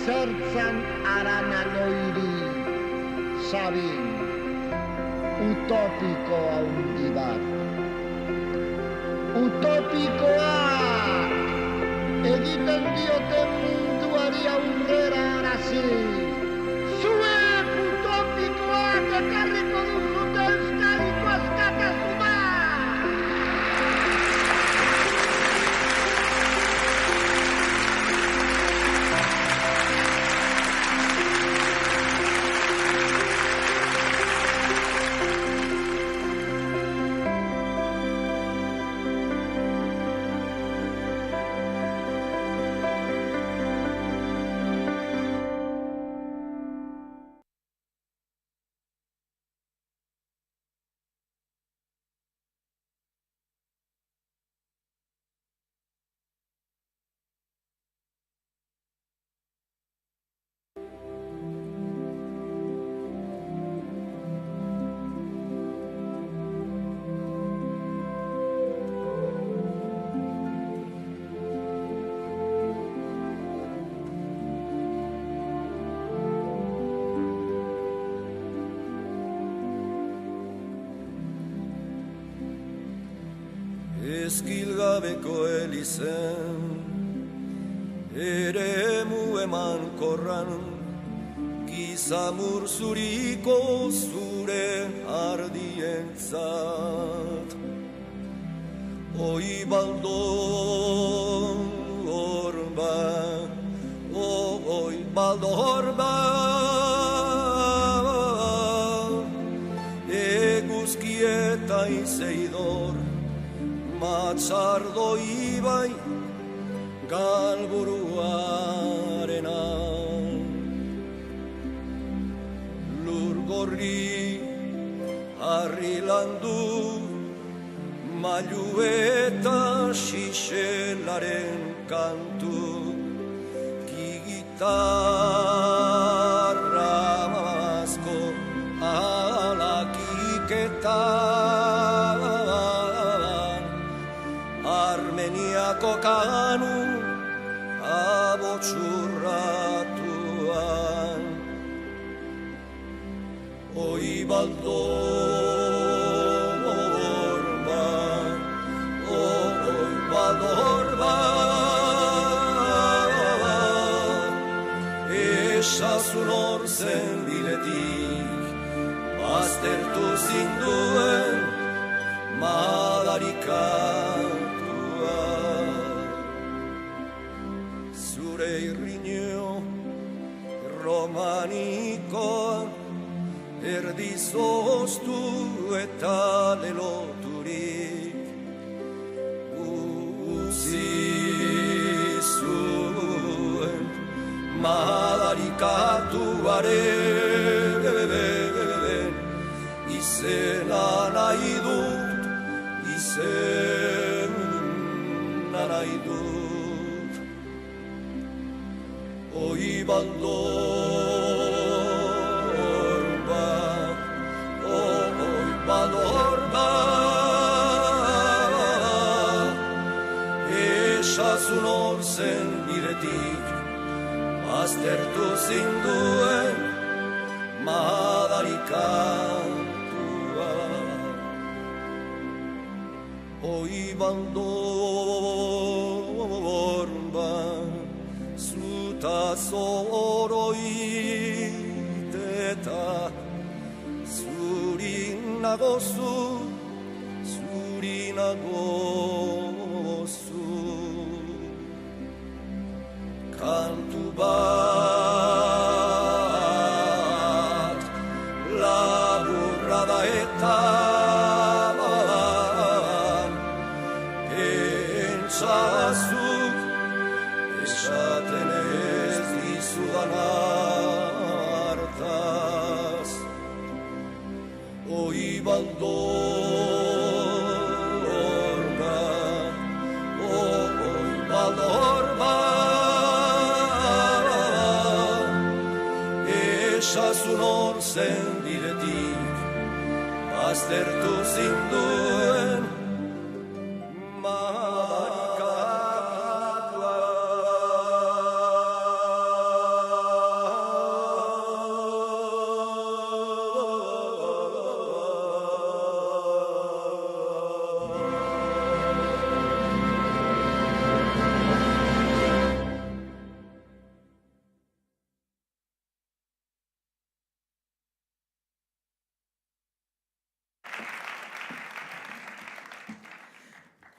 zertzan aranaloiri, Sabin, utopiko handi bat. Utopikoak egiten dioten munduari aurrera arazi. Zuek utopikoak ekarriko duzute Euskadiko askatasuna! Ezkilgabeko elizen, eremu eman korran, gizamur zuriko zure ardientzat. Oi baldor bat, oi baldor bat, eguzki eta izeidor, Matzardo ibai galburuarena. Lur gorri harri landu, mailu eta xixelaren kantu, gigitarra asko alakiketan, Armeniako kanu abotxurratuan. Oi baldor bat, oi baldor bat, esazun hor zen biletik, baztertu zinduen madarikak. Zure irriño romanikoa erdizoztu eta leloturik utzi zuen madarikatuaren izena nahi dut, izena nahi dut. Oi baldor bat, oi baldor bat, esazun hor zen biretik, baztertu zinduen madarikatua. Oi baldor bat, ta zoroit eta zuri nagozu, zuri nagozu. Kantu bat laburra da eta pentsazuk esaten ez dizudan hartaz. Oi baldor bat, oi baldor bat, esazun hor zen bidetik, baztertu zinduen madarikatua.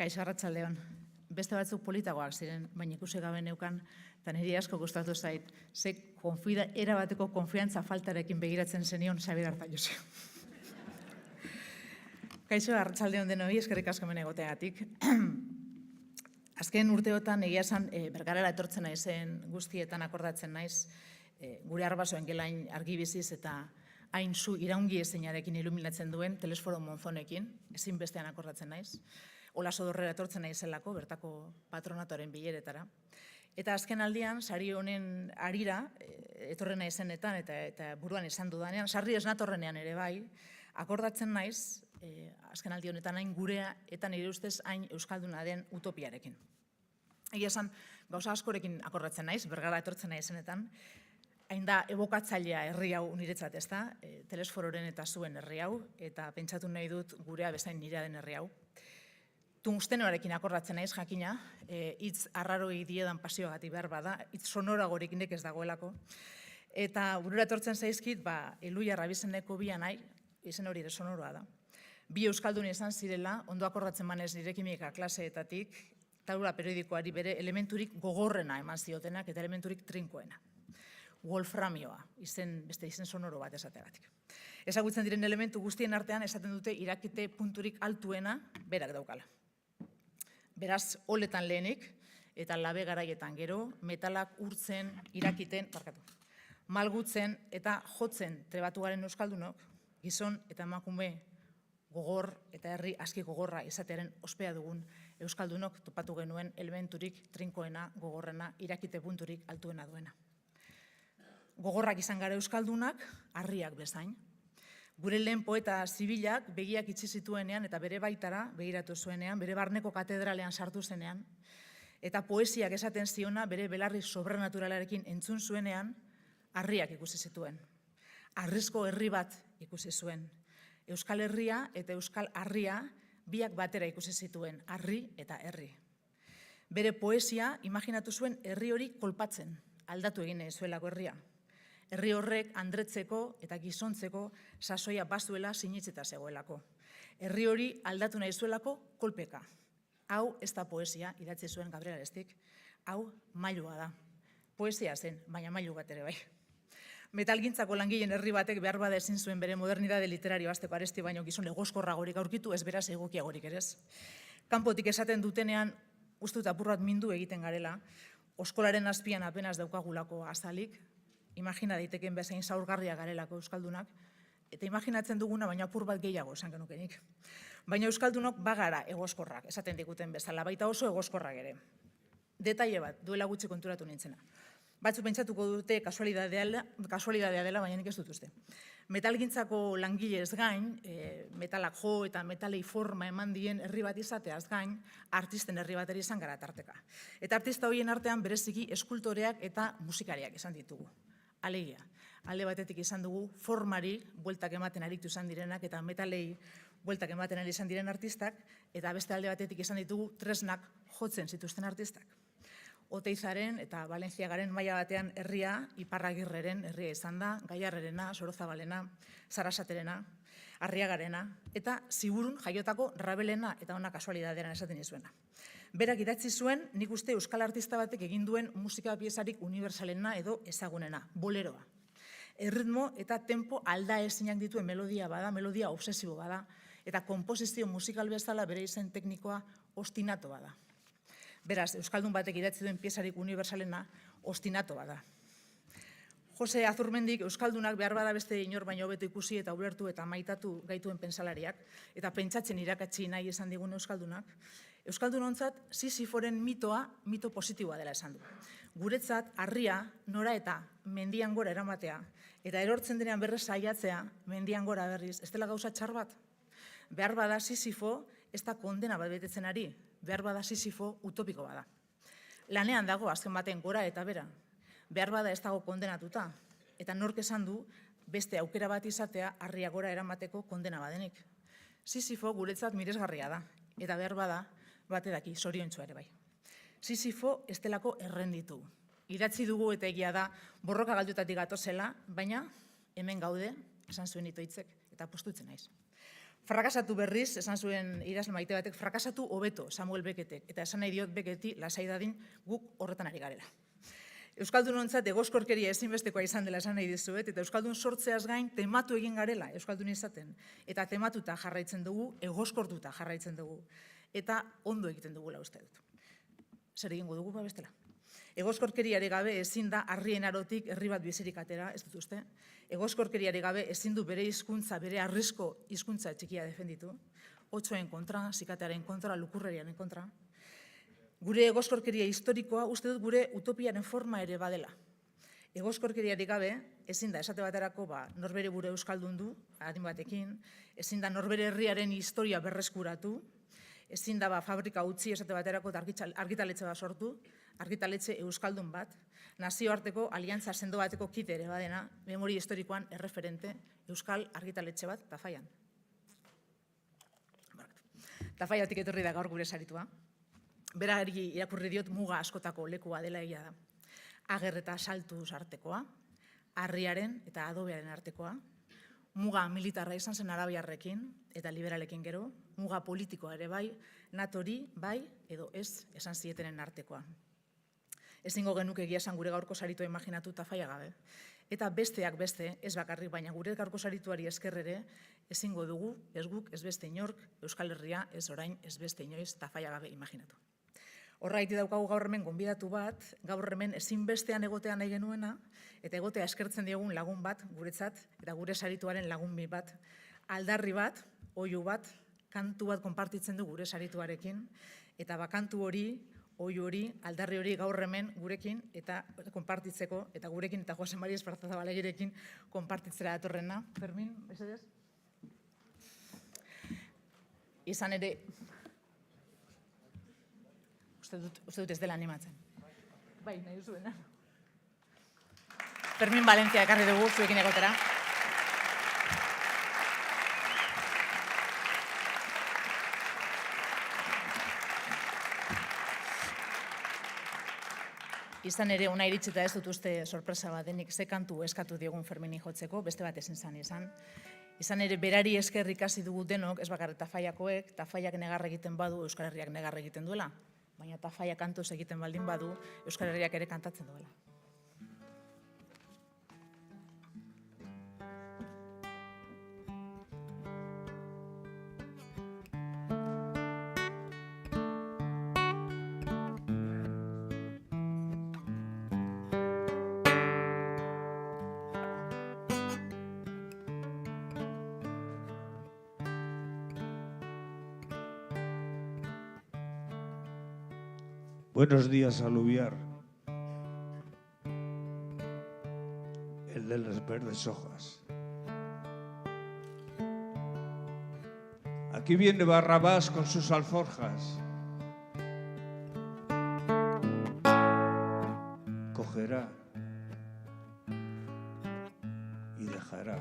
Kaixo, arratsaldeon. Beste batzuk politagoak ziren, baina ikusi gabe neukan, eta niri asko gustatu zait, ze erabateko konfiantza faltarekin begiratzen zenion Xabier Arzallus. Kaixo, arratsaldeon denoi, eskerrik asko hemen egoteagatik. Azken urteotan egia esan Bergarara etortzen naizen guztietan akordatzen naiz, gure Arbasoen gelain argi biziz eta hain zu iraungi ezeinarekin iluminatzen duen Telesforo Monzonekin, ezinbestean akordatzen naiz. Ola Sodorrera etortzen naizelako, bertako patronatoren bileretara. Eta azken aldian, sari honen harira, etorren naizenetan eta buruan esan dudanean, sarri esnatorrenean ere bai, akordatzen naiz, azken aldi honetan hain gurea eta nire ustez hain euskalduna den utopiarekin. Egia esan, gauza askorekin akordatzen naiz, Bergara etortzen naizenetan, hain da ebokatzailea herri hau niretzat, ezta? Telesfororen eta zuen herri hau, eta pentsatu nahi dut gurea bezain nirea den herri hau. Tungstenoarekin akordatzen naiz, jakina, hitz arraroi diedan pasioagatik behar bada, hitz sonoragorik nek ez dagoelako. Eta burura etortzen zaizkit, Eluia Rabizeneko bi anai, izen hori ere sonoroa da. Bi euskaldun izan zirela, ondo akordatzen manez nire kimika klaseetatik, taula periodikoari bere elementurik gogorrena eman ziotenak eta elementurik trinkoena. Wolframioa, beste izen sonoro bat esateagatik. Ezagutzen diren elementu guztien artean esaten dute irakite punturik altuena berak daukala. Beraz, oletan lehenik, eta labe garaietan gero, metalak urtzen, irakiten, malgutzen eta jotzen trebatu garen euskaldunok, gizon eta emakume gogor eta herri aski gogorra izatearen ospea dugun euskaldunok topatu genuen elementurik trinkoena, gogorrena, irakite punturik altuena duena. Gogorrak izan gara euskaldunak, harriak bezain. Gure lehen poeta zibilak begiak itxi zituenean eta bere baitara begiratu zuenean, bere barneko katedralean sartu zenean, eta poesiak esaten ziona bere belarri sobrenaturalarekin entzun zuenean, harriak ikusi zituen. Harrizko herri bat ikusi zuen. Euskal Herria eta Euskal Harria biak batera ikusi zituen, harri eta herri. Bere poesia imaginatu zuen herri hori kolpatzen, aldatu egin nahi zuelako herria. Herri horrek andretzeko eta gizontzeko sasoia bazuela sinitzeta zegoelako. Herri hori aldatu nahi zuelako kolpeka. Hau ez da poesia, idatzi zuen Gabriel Arestik, hau mailua da. Poesia zen, baina mailu bat ere bai. Metalgintzako langileen herri batek behar bada ezin zuen bere modernidade literario hasteko Aresti baino gizon egoskorragorik aurkitu, ez beraz egokiagorik ere ez. Kanpotik esaten dutenean, uste dut apur bat mindu egiten garela, oskolaren azpian apenas daukagulako azalik, imagina daiteken bezain zaurgarria garelako euskaldunak, eta imaginatzen duguna baina apur bat gehiago esan genukenik. Baina euskaldunok bagara egoskorrak, esaten diguten bezala, baita oso egoskorrak ere. Detaile bat, duela gutxi konturatu nintzena. Batzu pentsatuko dute kasualidadea dela, baina nik ez dut uste. Metalgintzako langilez gain, metalak jo eta metalei forma eman dien herri bat izateaz gain, artisten herri bat ere izan gara tarteka. Eta artista horien artean bereziki eskultoreak eta musikariak izan ditugu. Alegia, alde batetik izan dugu formari bueltak ematen aritu izan direnak eta metalei bueltak ematen ari izan diren artistak, eta beste alde batetik izan ditugu tresnak jotzen zituzten artistak. Oteizaren eta Valentziagaren maila batean herria, Iparragirreren herria izan da, Gaiarrerena, Sorozabalena, Sarasaterena, Arriagarena, eta Ziburun jaiotako Rabelena eta ona kasualidadean esaten izuena. Berak idatzi zuen, nik uste euskal artista batek egin duen musika piezarik unibersalena edo ezagunena, boleroa. Erritmo eta tempo alda ezinak dituen melodia bada, melodia obsesibo bada, eta konposizio musikal bezala bere izen teknikoa ostinato bada. Beraz, euskaldun batek idatzi duen piezarik unibersalena ostinato bada. Jose Azurmendik euskaldunak behar bada beste inor baino hobeto ikusi eta ulertu eta maitatu gaituen pentsalariak, eta pentsatzen irakatsi nahi esan digun euskaldunak, euskaldunontzat Sisiforen mitoa mito positiboa dela esan du. Guretzat, harria, nora eta mendian gora eramatea, eta erortzen denean berrez saiatzea, mendian gora berriz, ez dela gauza txar bat. Behar bada Sisifo ez da kondena bat betetzen ari, behar bada Sisifo utopiko bada. Lanean dago azken baten gora eta bera, behar bada ez dago kondenatuta, eta nork esan du beste aukera bat izatea harria gora eramateko kondena badenik. Sisifo guretzat miresgarria da, eta behar bada bate daki zoriontsua ere bai. Sisifo ez delako errenditu. Idatzi dugu eta egia da borroka galdutatik gatozela, baina hemen gaude, esan zuen itoitzek, eta postutzen naiz. Frakasatu berriz, esan zuen idazle maite batek, frakasatu hobeto Samuel Becketek, eta esan nahi diot Becketi lasai dadin guk horretan ari garela. Euskaldunontzat egoskorkeria ezinbestekoa izan dela esan nahi dizuet, eta Euskaldun sortzeaz gain tematu egin garela Euskaldun izaten. Eta tematuta jarraitzen dugu, egoskortuta jarraitzen dugu. Eta ondo egiten dugula uste dut. Zer egingo dugu bestela. Egoskorkeriari gabe ezin da harrien arotik herri bat bizirik atera, ez dut uste. Egoskorkeriari gabe ezin du bere hizkuntza, bere arrisko hizkuntza txikia defenditu. Otsoen kontra, zikatearen kontra, lukurreriaren kontra. Gure egoskorkeria historikoa uste dut gure utopiaren forma ere badela. Egoskorkeriari gabe, ezin da esate baterako norbere buru euskaldun du, adin batekin, ezin da norbere herriaren historia berreskuratu, ezin da fabrika utzi esate baterako argitaletxe bat sortu, argitaletxe euskaldun bat, nazioarteko aliantza sendo bateko kide ere badena, memoria historikoan erreferente euskal argitaletxe bat Tafallan. Tafallatik etorri da gaur gure saritua. Berari irakurri diot muga askotako lekua dela egia da. Ager eta saltuz artekoa, harriaren eta adobearen artekoa, muga militarra izan zen arabiarrekin eta liberalekin gero, muga politikoa ere bai, natori bai edo ez esan zietenen artekoa. Ezingo genuke egia esan gure gaurko saritua imaginatu Tafalla gabe. Eta besteak beste, ez bakarrik, baina gure gaurko sarituari esker ere, ezingo dugu, ez guk, ez beste inork, Euskal Herria, ez orain, ez beste inoiz Tafalla gabe imaginatu. Horraiti daukagu gaur hemen gonbidatu bat, gaur hemen ezinbestean egotea nahi genuena, eta egotea eskertzen diogun lagun bat guretzat, eta gure sarituaren lagun bat, aldarri bat, oihu bat, kantu bat konpartitzen du gure sarituarekin, eta kantu hori, oihu hori, aldarri hori gaur hemen gurekin, eta konpartitzeko, eta gurekin eta Jose Mari Espartazabalegirekin konpartitzera datorrena. Fermin, mesedez? Izan ere, uste dut ez dela animatzen. Bai, nahi duzuena. Fermin Valentzia ekarri dugu zuekin egotera. Izan ere, ona iritsita ez dut uste sorpresa bat denik ze kantu eskatu diogun Fermini jotzeko, beste bat ezin zan izan. Izan ere, berari esker ikasi dugu denok, ez bakarrik Tafallakoek, Tafallak negar egiten badu, Euskal Herriak negar egiten duela. Baina Tafalla kantuz egiten baldin badu, Euskal Herriak ere kantatzen duela. Buenos días, aluviar. El de las verdes hojas. Aquí viene Barrabás con sus alforjas. Cogerá y dejará.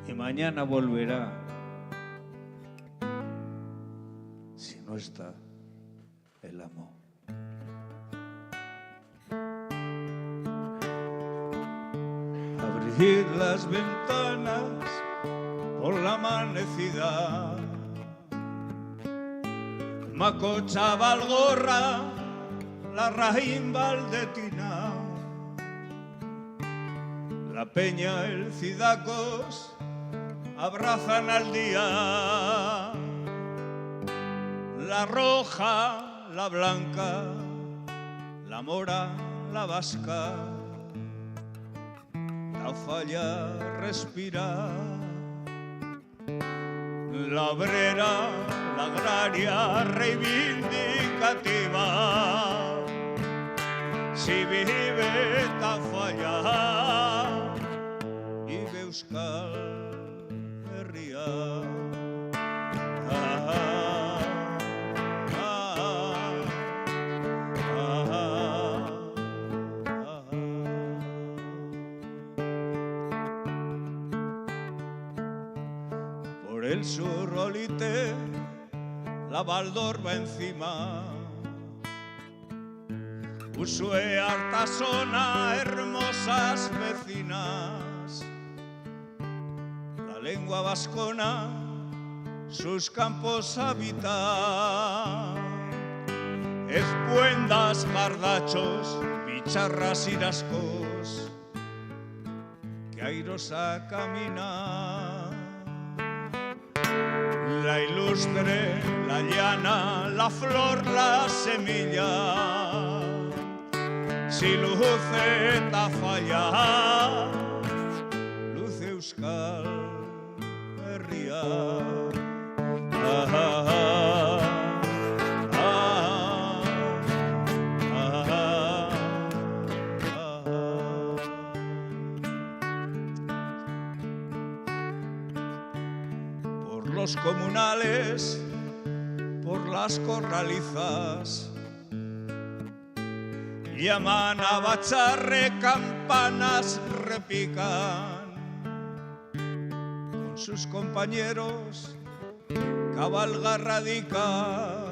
Y mañana volverá. No está el amo. Abrir las ventanas por la amanecida, Macocha, Valgorra, la raín valdetina, la peña, el cidacos abrazan al día. La roja, la blanca, la mora, la vasca, Tafalla respira. La obrera, la agraria reivindicativa, si vive Tafalla, vive Euskal Herria. El surrolite, la Valdorba encima, Usue, Artasona, hermosas vecinas, lengua vascona sus campos habita. Espuendas, bardachos, bicharras y rascos, que airosa camina. La ilustre, la llana, la flor, la semilla, si luce eta falla, luce Euskal Herria. Por los comunales, por las corralizas, llaman a Bacharre, campanas repican. Con sus compañeros cabalga radica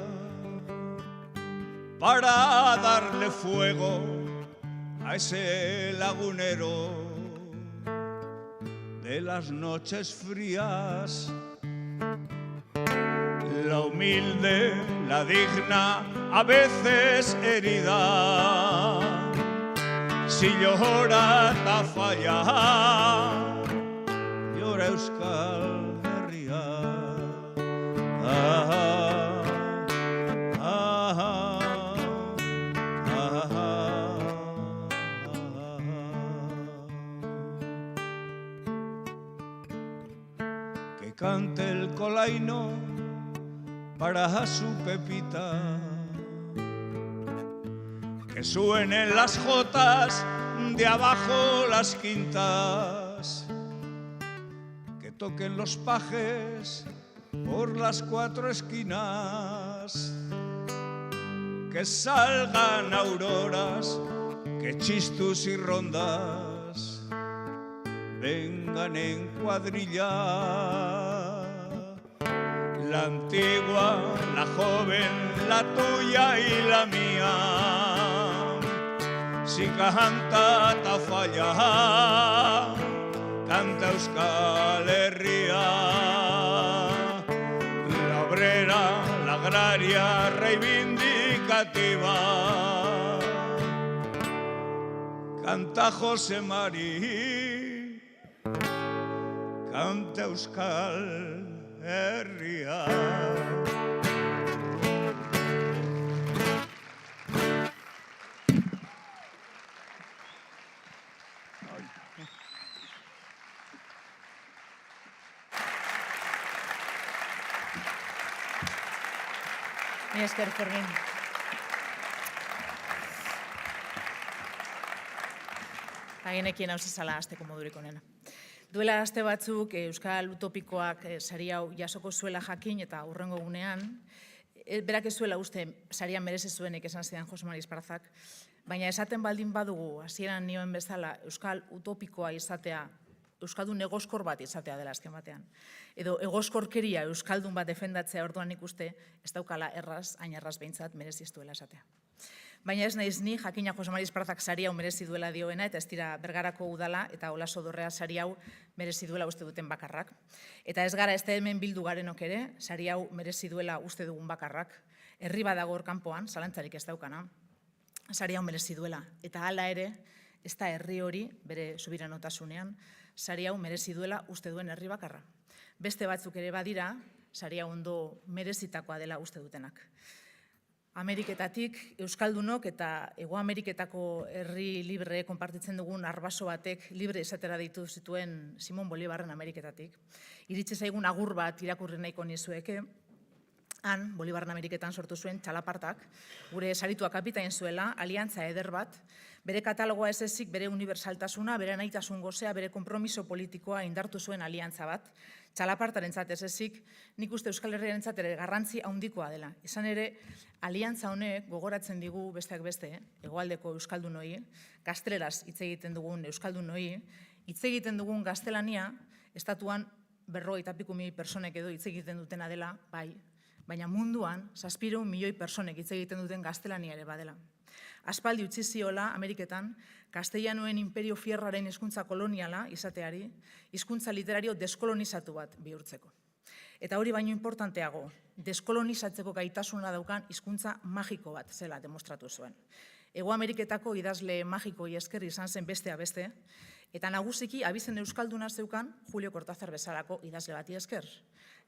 para darle fuego a ese lagunero de las noches frías. La humilde, la digna, a veces herida, si llora ta falla, llora Euskal Herria. Que cante el colaino para su Pepita, que suenen las jotas de abajo las quintas, que toquen los pajes por las cuatro esquinas, que salgan auroras, que chistus y rondas vengan en cuadrilla. La antigua, la joven, la tuya y la mía, si canta ta falla, canta Euskal Herria. La obrera, la agraria, reivindicativa, canta José Mari, canta Euskal Herria. Mila esker, Fermin. Agenekien hau zizala azteko modurik onena. Duela aste batzuk Euskal Utopikoak sari hau jasoko zuela jakin eta hurrengo gunean, berak ez zuela uste saria merezi zuenik esan zidan Jose Mari Esparzak, baina esaten baldin badugu hasieran nioen bezala Euskal Utopikoa izatea, euskaldun egoskor bat izatea dela azken batean. Edo egoskorkeria euskaldun bat defendatzea orduan ikuste ez daukala erraz, hain erraz behintzat merezi ez duela esatea. Baina ez naiz ni, jakina Jose Mari Esparzak sari hau merezi duela dioena, eta ez dira Bergarako udala eta Olaso Dorrea sari hau merezi duela uste duten bakarrak. Eta ez gara ez da hemen bildu garenok ere, sari hau merezi duela uste dugun bakarrak. Herri badago hor kanpoan, zalantzarik ez daukana, sari hau merezi duela. Eta hala ere, ez da herri hori, bere subiranotasunean, sari hau merezi duela uste duen herri bakarra. Beste batzuk ere badira, sari hau ondo merezitakoa dela uste dutenak. Ameriketatik, Euskaldunok eta Hego Ameriketako herri libre konpartitzen dugun arbaso batek libre esatera ditu zituen Simon Bolivarren Ameriketatik. Iritsi zaigun agur bat irakurri nahiko nizueke, han, Bolivarren Ameriketan sortu zuen txalapartak, gure saritua kapitain zuela, aliantza eder bat, bere katalogoa ez ezik, bere unibersaltasuna, bere nahitasun gozea, bere konpromiso politikoa indartu zuen aliantza bat, txalapartarentzat ez ezik, nik uste Euskal Herriarentzat ere garrantzi handikoa dela. Izan ere, aliantza honek gogoratzen digu besteak beste, hegoaldeko euskaldunoi, gazteleraz hitz egiten dugun euskaldunoi, hitz egiten dugun gaztelania, estatuan 50.000 pertsonek edo hitz egiten dutena dela, bai, baina munduan 700.000 pertsonek hitz egiten duten gaztelania ere badela. Aspaldi utzi ziola Ameriketan Kastellanoen imperio fierraren hizkuntza koloniala izateari, hizkuntza literario deskolonizatu bat bihurtzeko. Eta hori baino importanteago, deskolonizatzeko gaitasuna daukan hizkuntza magiko bat zela demostratu zuen. Hego Ameriketako idazle magikoi esker izan zen besteak beste, eta nagusiki abizen euskalduna zeukan Julio Cortázar bezalako idazle bati esker.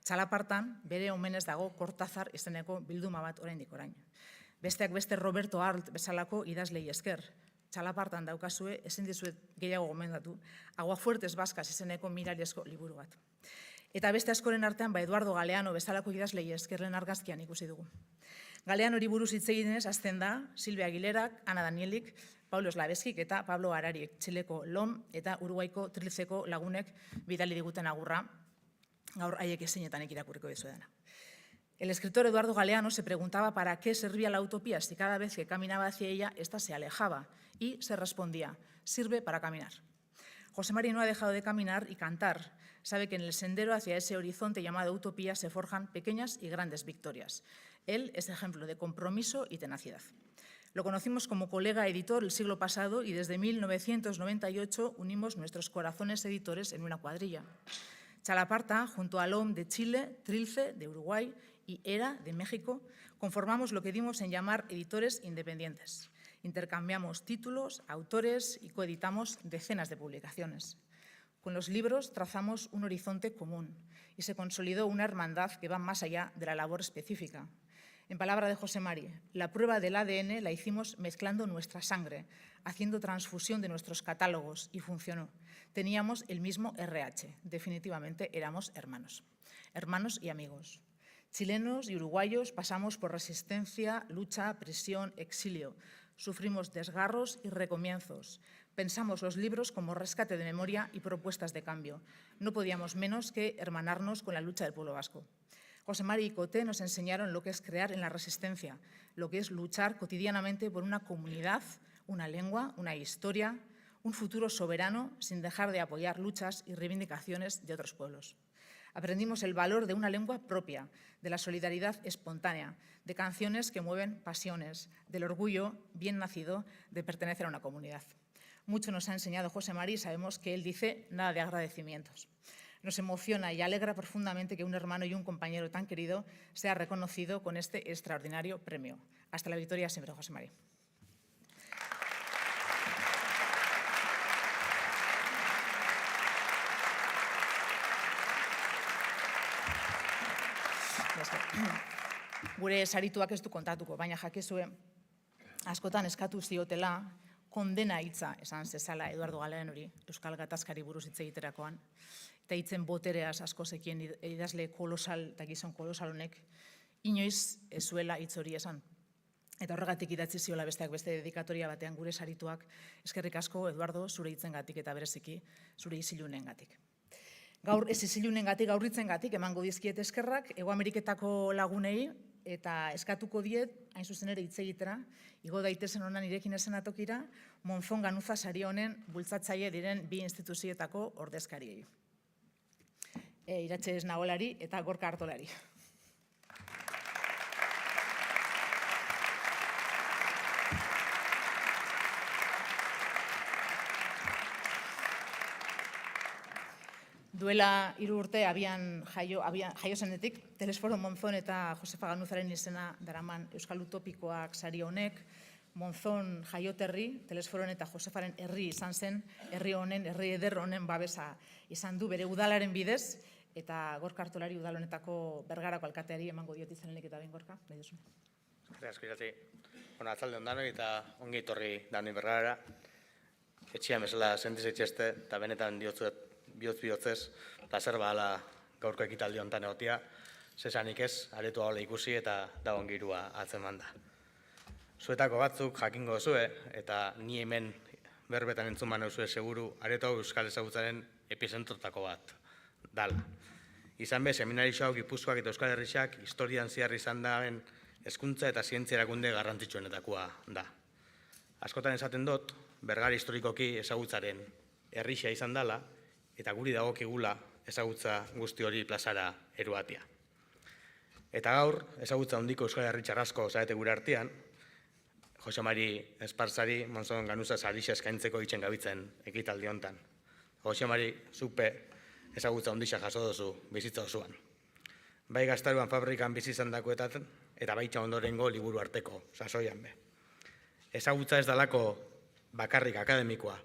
Txalapartan bere omenez dago Cortázar izeneko bilduma bat oraindik orain. Besteak beste Roberto Arlt bezalako idazlei esker. Txalapartan daukazue, ezin dizuet gehiago gomendatu, Aguafuertes Baskas izeneko mirariezko liburu bat. Eta beste askoren artean, Eduardo Galeano bezalako idazlei eskerren argazkian ikusi dugu. Galeanori buruz hitz eginez hasten da Silvia Aguilerak, Ana Danielik, Paulo Slaveskik eta Pablo Arariek, Txileko LOM eta Uruguaiko Trilceko lagunek bidali diguten agurra, gaur haiek ezinetan irakurriko dizuedana. El escritor Eduardo Galeano se preguntaba para qué servía la utopía si cada vez que caminaba hacia ella, ésta se alejaba, y se respondía, sirve para caminar. José Mari no ha dejado de caminar y cantar. Sabe que en el sendero hacia ese horizonte llamado utopía se forjan pequeñas y grandes victorias. Él es ejemplo de compromiso y tenacidad. Lo conocimos como colega editor el siglo pasado y desde 1998 unimos nuestros corazones editores en una cuadrilla. Txalaparta, junto a LOM de Chile, Trilce de Uruguay y ERA de México, conformamos lo que dimos en llamar editores independientes. Intercambiamos títulos, autores y coeditamos decenas de publicaciones. Con los libros trazamos un horizonte común y se consolidó una hermandad que va más allá de la labor específica. En palabra de José Mari, la prueba del ADN la hicimos mezclando nuestra sangre, haciendo transfusión de nuestros catálogos y funcionó. Teníamos el mismo RH, definitivamente éramos hermanos. Hermanos y amigos. Chilenos y uruguayos pasamos por resistencia, lucha, prisión, exilio. Sufrimos desgarros y recomienzos. Pensamos los libros como rescate de memoria y propuestas de cambio. No podíamos menos que hermanarnos con la lucha del pueblo vasco. José Mari y Coté nos enseñaron lo que es crear en la resistencia, lo que es luchar cotidianamente por una comunidad, una lengua, una historia, un futuro soberano sin dejar de apoyar luchas y reivindicaciones de otros pueblos. Aprendimos el valor de una lengua propia, de la solidaridad espontánea, de canciones que mueven pasiones, del orgullo bien nacido de pertenecer a una comunidad. Mucho nos ha enseñado José Mari y sabemos que él dice nada de agradecimientos. Nos emociona y alegra profundamente que un hermano y un compañero tan querido sea reconocido con este extraordinario premio. Hasta la victoria siempre, José Mari. Gure sarituak ez du kontatuko, baina jakezue askotan eskatu ziotela kondena hitza esan zezala Eduardo Galeanori, Euskal Gatazkari buruz hitz egiterakoan, eta hitzen botereaz asko zekien idazle kolosal eta gizon kolosal honek, inoiz ez zuela hitz hori esan. Eta horregatik idatzi ziola besteak beste dedikatoria batean gure sarituak, eskerrik asko Eduardo zure hitzengatik eta bereziki zure isilunengatik. Gaur ez isilunengatik, gaur hitzengatik emango dizkiet eskerrak Hego Ameriketako lagunei eta eskatuko diet, hain zuzen ere hitz egitera, igo daitezen honan irekin esenatokira, Monzon Ganuza sari honen bultzatzaile diren bi instituzietako ordezkariei. Iratxe Esnaolari eta Gorka Artolari. Duela 3 urte abian jaio zenetik, Telesforo Monzon eta Josefa Ganuzaren izena daraman Euskal Utopikoak sari honek, Monzon jaioterri, Telesforon eta Josefaren herri izan zen, herri honen, herri eder honen babesa izan du bere udalaren bidez, eta Gorka Artolari udal honetako Bergarako alkateari emango diot izenenik eta behin Gorka, nahi duzu. Asko irati. Atzalde ondanoi eta ongi etorri Dani Bergarara. Etxean bezala sentiz etxeste eta benetan bihotz-bihotzez, plazer bahala gaurko ekitaldi honetan egotia, zesanik ez, aretu haule ikusi eta da ongirua atzeman da. Zuetako batzuk jakingo zue, eta ni hemen berbetan entzuman eusue seguru, aretu hau Euskal ezagutzaren epizentrotako bat dala. Izan be, seminarixo hau Gipuzkoak eta Euskal Herrixak historian zehar izan daen hezkuntza eta zientzia erakunde garrantzitsuenetakoa da. Askotan esaten dut, Bergara historikoki ezagutzaren herrixa izan dala, eta guri dagokigula ezagutza guzti hori plazara eruatia. Eta gaur, ezagutza hondiko Euskal Herri txarrasko zarete gure artean, Jose Mari Esparzari, Monzon Ganuza sarixa eskaintzeko itzen gabitzen ekitaldi hontan. Jose Mari, zupe ezagutza ondisa jaso duzu bizitza osoan. Bai gaztaruan fabrikan bizi izan dakoetan, eta baita ondorengo liburu arteko, sasoian be. Ezagutza ez dalako bakarrik akademikoa.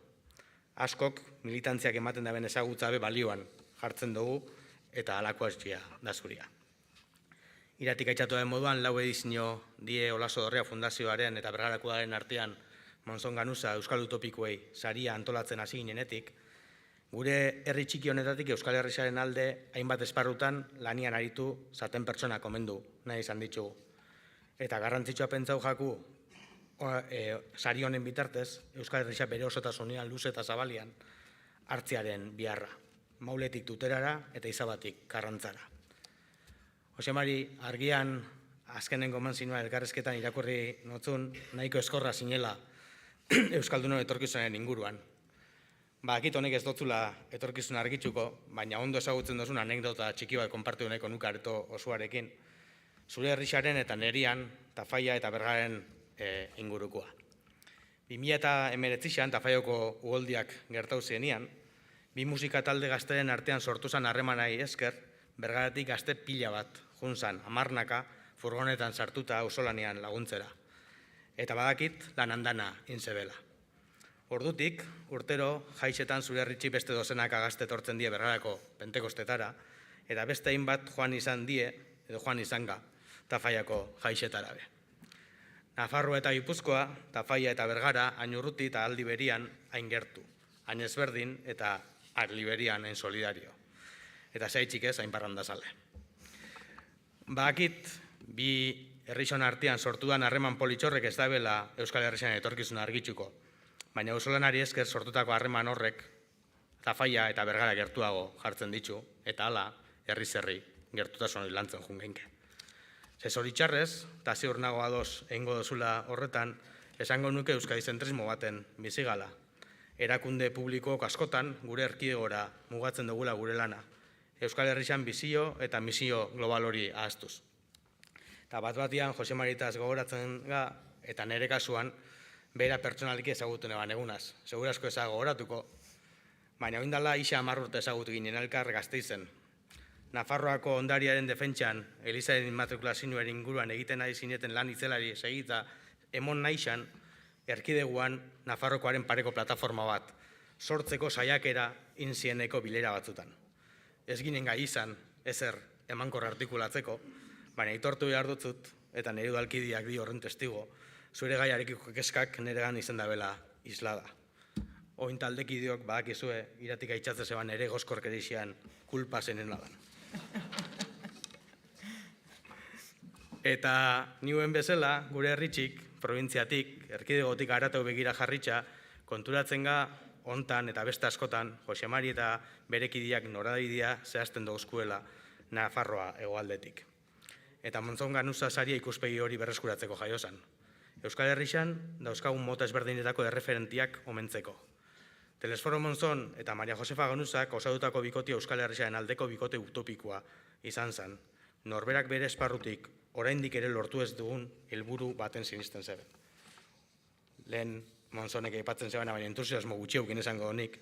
Askok militantziak ematen daben ezagutza be balioan jartzen dugu, eta halako estia da zuria. Iratik aitzatu den moduan, lau edizio die Olaso Dorrea Fundazioaren eta Bergarakoaren artean Monzon Ganuza Euskal Utopikoei saria antolatzen hasi ginenetik, gure herri txiki honetatik Euskal Herriaren alde hainbat esparrutan lanian aritu zaten pertsona komendu nahi izan ditugu. Eta garrantzitsua pentsau jaku sari honen bitartez Euskal Herria bere osotasunean luze eta zabalian hartzearen biharra, Mauletik Tuterara eta Izabatik Karrantzara. Jose Mari, argian azkenengo eman zinua elkarrezketan irakurri notzun, nahiko eskorra zinela Euskaldunon etorkizunen inguruan. Akit honek ez dotzula etorkizuna argitzuko, baina ondo ezagutzen dozun anekdota txiki bat konpartu nahiko nuke areto osoarekin, zure herrixaren eta nerian, Tafaia eta Bergaren ingurukoa. 2019an Tafaioko ugoldiak gertau zienian, bi musika talde gazteren artean sortu zan harremanai esker, Bergaratik gazte pila bat junzan, 10 furgonetan sartuta auzolanean laguntzera. Eta badakit lan handana inzebela. Ordutik, urtero, jaixetan zure herritxi beste dozenak agazte tortzen die Bergarako pentekostetara, eta beste hainbat joan izan die, edo joan izanga, Tafaiako jaixetara be. Nafarroa eta Gipuzkoa, Tafaia eta Bergara, hain urruti eta aldi berian hain gertu, hain ezberdin eta aldi berian hain solidario. Eta zaitxik ez, hain parrandazale. Bakit, bi herrixon artean sortudan harreman politxorrek ez dabela Euskal Herrian etorkizuna argitzuko, baina auzolanari esker sortutako harreman horrek Tafaia eta Bergara gertuago jartzen ditu, eta hala, herri-zerri gertutasun hori lantzen jungeinke. Zoritxarrez, eta ziur nago ados egingo dozula horretan, esango nuke euskadizentrismo baten bizigala. Erakunde publiko askotan gure erkidegora mugatzen dugula gure lana. Euskal Herrian bizio eta misio global hori ahaztuz. Eta bat-batian Jose Maritaz gogoratzen ga, eta nire kasuan, bera pertsonaliki ezagutu neban egunaz. Segurazko ezagoratuko, baina oindala isa 10 urte ezagutu ginen elkar Gasteizen. Nafarroako ondariaren defentsan, Elizaren immatrikulazioaren inguruan egiten ari zineten lan itzelari segita, emon naixan, erkideguan Nafarrokoaren pareko plataforma bat, sortzeko saiakera inzieneko bilera batzutan. Ez ginen gai izan, ezer emankorra artikulatzeko, baina aitortu behar dutzut, eta nire udalkidiak di horren testigo, zure gaiarekiko keskak niregan izen dabela islada. Oin taldekideok badakizue, iratik aitzatzen zeban ere gozkorkerixian kulpa zenen adan. Eta niuen bezala, gure herritxik, probintziatik, erkidegotik aratau begira jarritxa, konturatzen ga, hontan eta beste askotan, Jose Mari eta berekidiak noradidea zehazten dauzkuela Nafarroa hegoaldetik. Eta Monzon Ganuza saria ikuspegi hori berreskuratzeko jaiozan. Euskal Herrian dauzkagun mota ezberdinetako erreferentiak omentzeko. Telesforo Monzon eta Maria Josefa Ganuzak osatutako bikote Euskal Herriaren aldeko bikote utopikoa izan zen. Norberak bere esparrutik oraindik ere lortu ez dugun helburu baten sinisten zeben. Lehen Monzonek aipatzen zeben, baina entusiasmo gutxiaukin esango honik.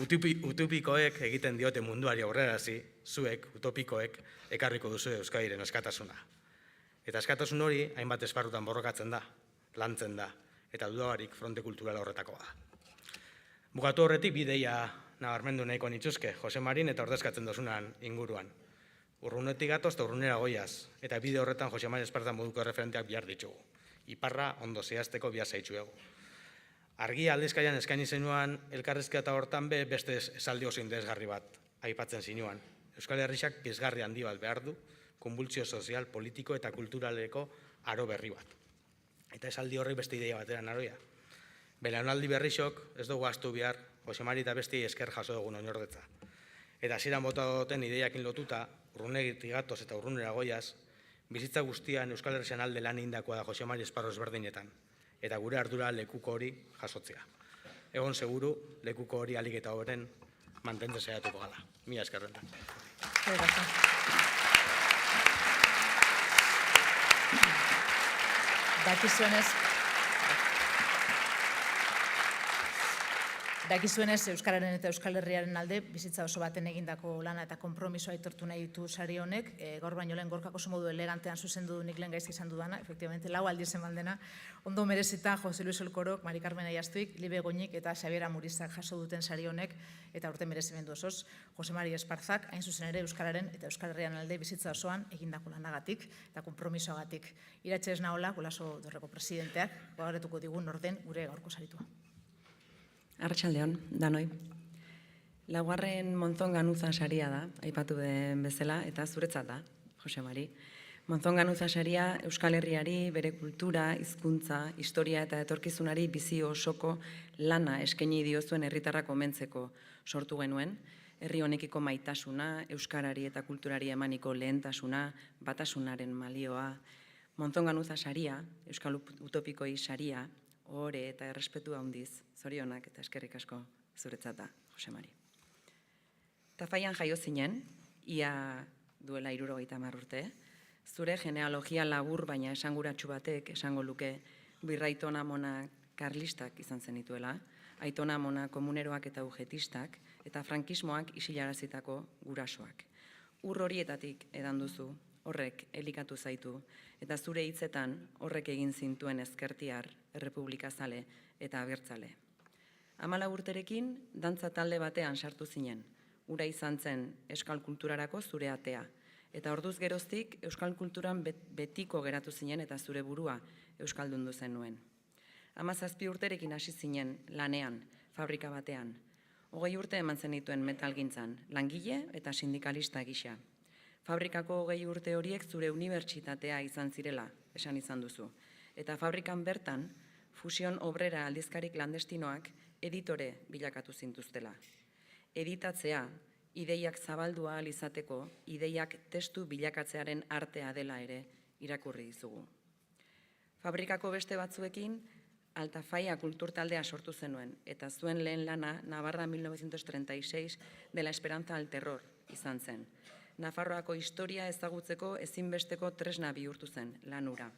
Utopikoek egiten diote munduari aurrerazi, zuek, utopikoek, ekarriko duzu Euskadiren askatasuna. Eta askatasun hori hainbat esparrutan borrokatzen da, lantzen da, eta dudabarik fronte kulturala horretakoa da. Bukatu horretik bideia nabarmendu nahiko nituzke, Jose Marin eta ordezkatzen dozunan inguruan. Urrunetik gatoz eta urrunera goiaz, eta bide horretan Jose Mari Esparza moduko referenteak bihar ditugu. Iparra ondo zehazteko bihar zaitzuegu. Argia aldizkaian eskaini zenuan, elkarrezketa hortan beste esaldi oso interesgarri bat aipatzen zinuan. Euskal Herriak pizgarri handi bat behar du, konbultsio sozial, politiko eta kulturaleko aro berri bat. Eta esaldi horrek beste ideia bateran aroia. Belaunaldi berrixok ez dugu astu behar, Jose Mari eta besti esker jaso dugun oinordetza. Eta hasieran bota duten ideiakin lotuta, urrunetik gatoz eta urrunera goiaz, bizitza guztian Euskal Herrian alde lan indakoa da Jose Mari esparru ezberdinetan, eta gure ardura lekuko hori jasotzea. Egon seguru, lekuko hori alik eta horren mantentzen saiatuko gala. Mila eskerrentan. Dakizuenez, Dakizuenez, Euskararen eta Euskal Herriaren alde bizitza oso baten egindako lana eta konpromisoa aitortu nahi ditu sari honek. Gaur baino lehen Gorkak oso modu elegantean zuzendu nik lehen gaizki izan dudana, efectivamente, 4 aldiz eman dena. Ondo merezita Jose Luis Olkorok, Mari Carmen Aiaztuik, Libe Goñik eta Xabier Amurizak jaso duten sari honek eta urte merezimendu osoz. Jose Mari Espartzak, hain zuzen ere Euskararen eta Euskal Herriaren alde bizitza osoan egindako lanagatik eta konpromisoagatik. Iratxe ez nahola, Golaso Dorreko presidenteak, gogoretuko digun orden gure gaurko saritua. Arratsaldeon, danoi. Laugarren Monzon Ganuza saria da, aipatu den bezala, eta zuretzat da, Jose Mari. Monzon Ganuza saria Euskal Herriari bere kultura, hizkuntza, historia eta etorkizunari bizi osoko lana eskaini diozuen herritarrak omentzeko sortu genuen, herri honekiko maitasuna, euskarari eta kulturari emaniko lehentasuna, batasunaren malioa. Monzon Ganuza saria, Euskal Utopikoi saria, ohore eta errespetu handiz, zorionak eta eskerrik asko zuretzat da, Jose Mari. Tafaian jaio zinen, ia duela 70 urte, zure genealogia labur baina esanguratsu batek esango luke birraitona mona karlistak izan zenituela, aitona mona komuneroak eta ugetistak, eta frankismoak isilarazitako gurasoak. Ur horietatik edan duzu, horrek elikatu zaitu, eta zure hitzetan horrek egin zintuen ezkertiar, errepublikazale eta abertzale. 14 urterekin, dantza talde batean sartu zinen, ura izan zen euskal kulturarako zure atea, eta orduz geroztik euskal kulturan betiko geratu zinen eta zure burua euskaldundu zenuen. 17 urterekin hasi zinen lanean, fabrika batean. 20 urte eman zenituen metalgintzan, langile eta sindikalista gisa. Fabrikako 20 urte horiek zure unibertsitatea izan zirela, esan izan duzu. Eta fabrikan bertan, Fusion Obrera aldizkari klandestinoak editore bilakatu zintuztela. Editatzea, ideiak zabaldua ahal izateko, ideiak testu bilakatzearen artea dela ere irakurri dizugu. Fabrikako beste batzuekin, Altafaia kulturtaldea sortu zenuen, eta zuen lehen lana Navarra 1936 de la Esperanza al Terror izan zen. Nafarroako historia ezagutzeko ezinbesteko tresna bihurtu zen lanura.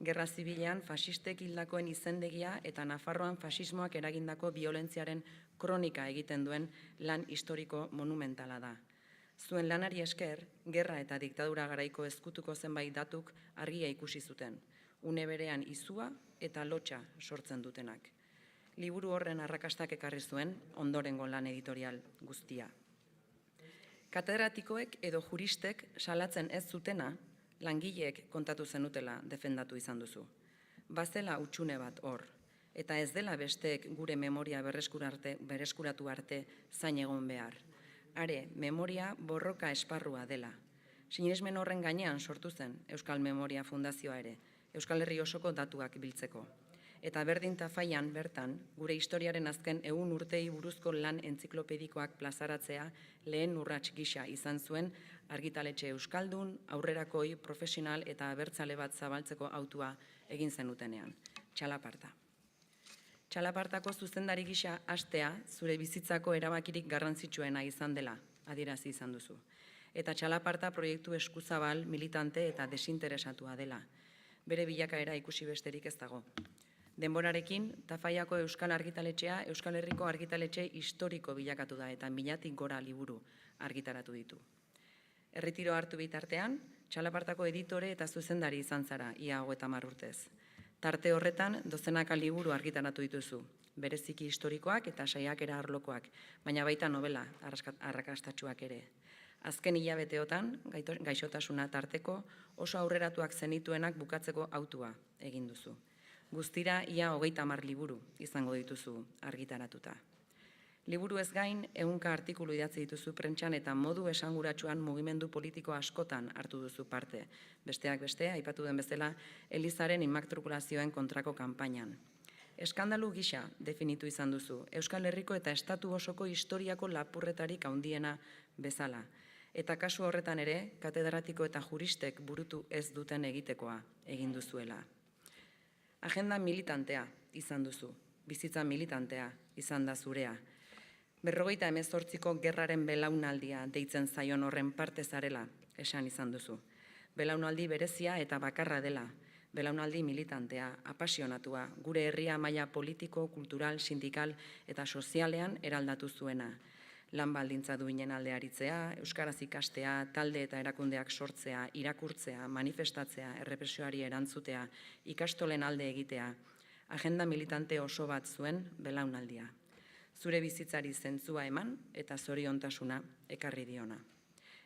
Gerra zibilean faxistek hildakoen izendegia eta Nafarroan faxismoak eragindako biolentziaren kronika egiten duen lan historiko monumentala da. Zuen lanari esker, gerra eta diktadura garaiko ezkutuko zenbait datuk argia ikusi zuten. Une berean izua eta lotxa sortzen dutenak. Liburu horren arrakastak ekarri zuen ondorengo lan editorial guztia. Katedratikoek edo juristek salatzen ez zutena, langileek kontatu zenutela defendatu izan duzu. Bazela hutsune bat hor, eta ez dela besteek gure memoria berreskuratu arte zain egon behar. Are, memoria borroka esparrua dela. Sinesmen horren gainean sortu zen Euskal Memoria Fundazioa ere, Euskal Herri osoko datuak biltzeko. Eta berdin Tafaian bertan, gure historiaren azken 100 urtei buruzko lan entziklopedikoak plazaratzea lehen urrats gisa izan zuen argitaletxe euskaldun, aurrerakoi, profesional eta abertzale bat zabaltzeko autua egin zenutenean. Txalaparta. Txalapartako zuzendari gisa hastea zure bizitzako erabakirik garrantzitsuena izan dela, adierazi izan duzu. Eta Txalaparta proiektu eskuzabal, militante eta desinteresatua dela. Bere bilakaera ikusi besterik ez dago. Denborarekin, Tafaiako Euskal Argitaletxea Euskal Herriko argitaletxe historiko bilakatu da eta 1000-tik gora liburu argitaratu ditu. Erretiro hartu bitartean, Txalapartako editore eta zuzendari izan zara, ia 30 urtez. Tarte horretan, dozenaka liburu argitaratu dituzu, bereziki historikoak eta saiakera arlokoak, baina baita novela arrakastatsuak ere. Azken hilabeteotan, gaixotasuna tarteko, oso aurreratuak zenituenak bukatzeko autua egin duzu. Guztira, ia 30 liburu izango dituzu argitaratuta. Liburu ez gain, 100 artikulu idatzi dituzu prentsan eta modu esanguratsuan mugimendu politiko askotan hartu duzu parte. Besteak beste, aipatu den bezala, Elizaren inmatrikulazioen kontrako kanpainan. Eskandalu gisa definitu izan duzu, Euskal Herriko eta estatu osoko historiako lapurretarik handiena bezala. Eta kasu horretan ere, katedratiko eta juristek burutu ez duten egitekoa egin duzuela. Agenda militantea izan duzu, bizitza militantea izan da zurea. 58ko gerraren belaunaldia deitzen zaion horren parte zarela esan izan duzu. Belaunaldi berezia eta bakarra dela, belaunaldi militantea, apasionatua, gure herria maila politiko, kultural, sindikal eta sozialean eraldatu zuena. Lan baldintza duinen alde aritzea, euskaraz ikastea, talde eta erakundeak sortzea, irakurtzea, manifestatzea, errepresioari erantzutea, ikastolen alde egitea, agenda militante oso bat zuen belaunaldia. Zure bizitzari zentzua eman eta zoriontasuna ekarri diona.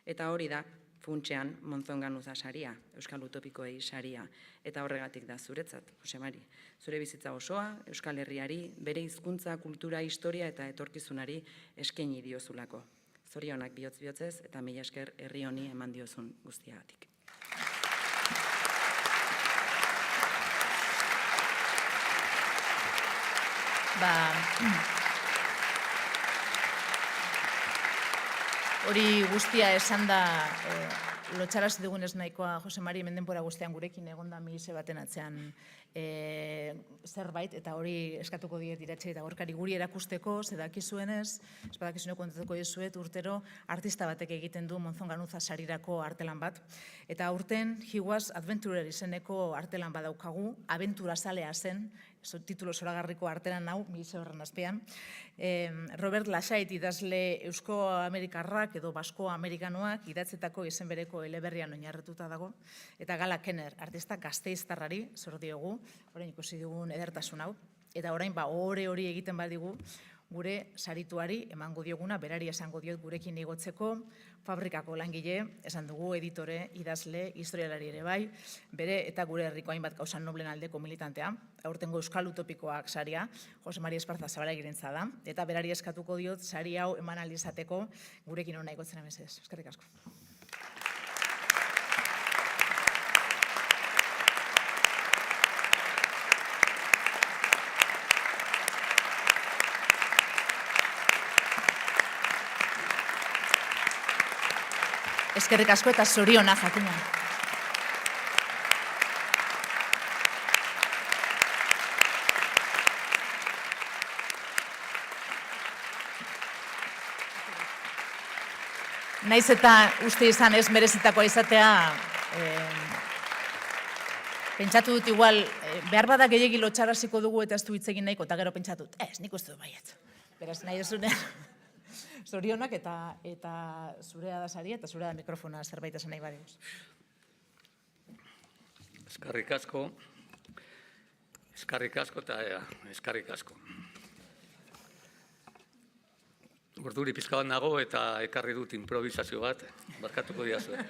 Eta hori da, funtsean Monzon Ganuza saria, Euskal Utopikoei saria, eta horregatik da zuretzat, Jose Mari. Zure bizitza osoa, Euskal Herriari, bere hizkuntza, kultura, historia eta etorkizunari eskaini diozulako. Zorionak bihotz-bihotzez eta mila esker herri honi eman diozun guztiagatik. Hori guztia esan da, lotxarazi dugunez nahikoa Jose Mari hemen denbora guztian gurekin egonda milize baten atzean zerbait, eta hori eskatuko diet iratxe eta gorkari guri erakusteko, zedakizuenez, espadakizuneko kontatuko dizuet, urtero artista batek egiten du Monzon Ganuza sarirako artelan bat, eta aurten Higuaz Adventurer izeneko artelan badaukagu, abentura zalea zen, titulo zoragarriko artelan hau, milize horren azpean. Robert Lasait idazle Eusko-Amerikarrak edo Basko-Amerikanoak idatzetako izen bereko eleberrian oinarrituta dago, eta Gala Kenner, artista gasteiztarrari, zor diogu, orain ikusi dugun edertasun hau, eta orain hori egiten badigu, gure sarituari emango dioguna, berari esango diot gurekin igotzeko, fabrikako langile, esan dugu editore, idazle, historialari ere bai, bere eta gure herriko hainbat gauzan noblen aldeko militantea, aurtengo Euskal Utopikoak saria, Jose Mari Esparza Zabalagirentzat da, eta berari eskatuko diot sari hau eman ahal izateko gurekin hona igotzen mesedez. Eskerrik asko. Eskerrik asko eta zorionak jakina. Naiz eta uste izan ez merezitakoa izatea, pentsatu dut igual, behar bada gehiegi lotxaraziko dugu eta ez du hitz egin nahiko, eta gero pentsatu dut, nik uste du baiet. Beraz, nahi esunean. Zorionak eta zurea da saria eta zurea da mikrofona zerbait esan nahi badioz. Eskarrik asko eta eskarrik asko. Gorduri pizka bat nago eta ekarri dut improvisazio bat, barkatuko diazue.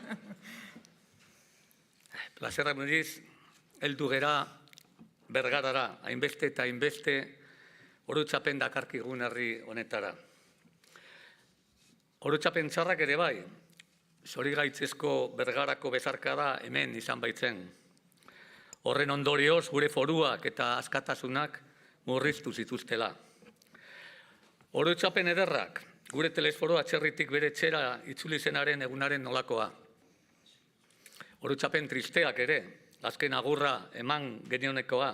Plazerra mendiz, heldu gera Bergarara, hainbeste eta hainbeste orotxapen dakarkigun herri honetara. Orotxapen txarrak ere bai, zorigaitzezko Bergarako bezarkada hemen izan baitzen. Horren ondorioz gure foruak eta askatasunak murriztu zituztela. Orotxapen ederrak, gure telesforo atzerritik bere txera itzuli zenaren egunaren nolakoa. Orotxapen tristeak ere, azken agurra eman genionekoa,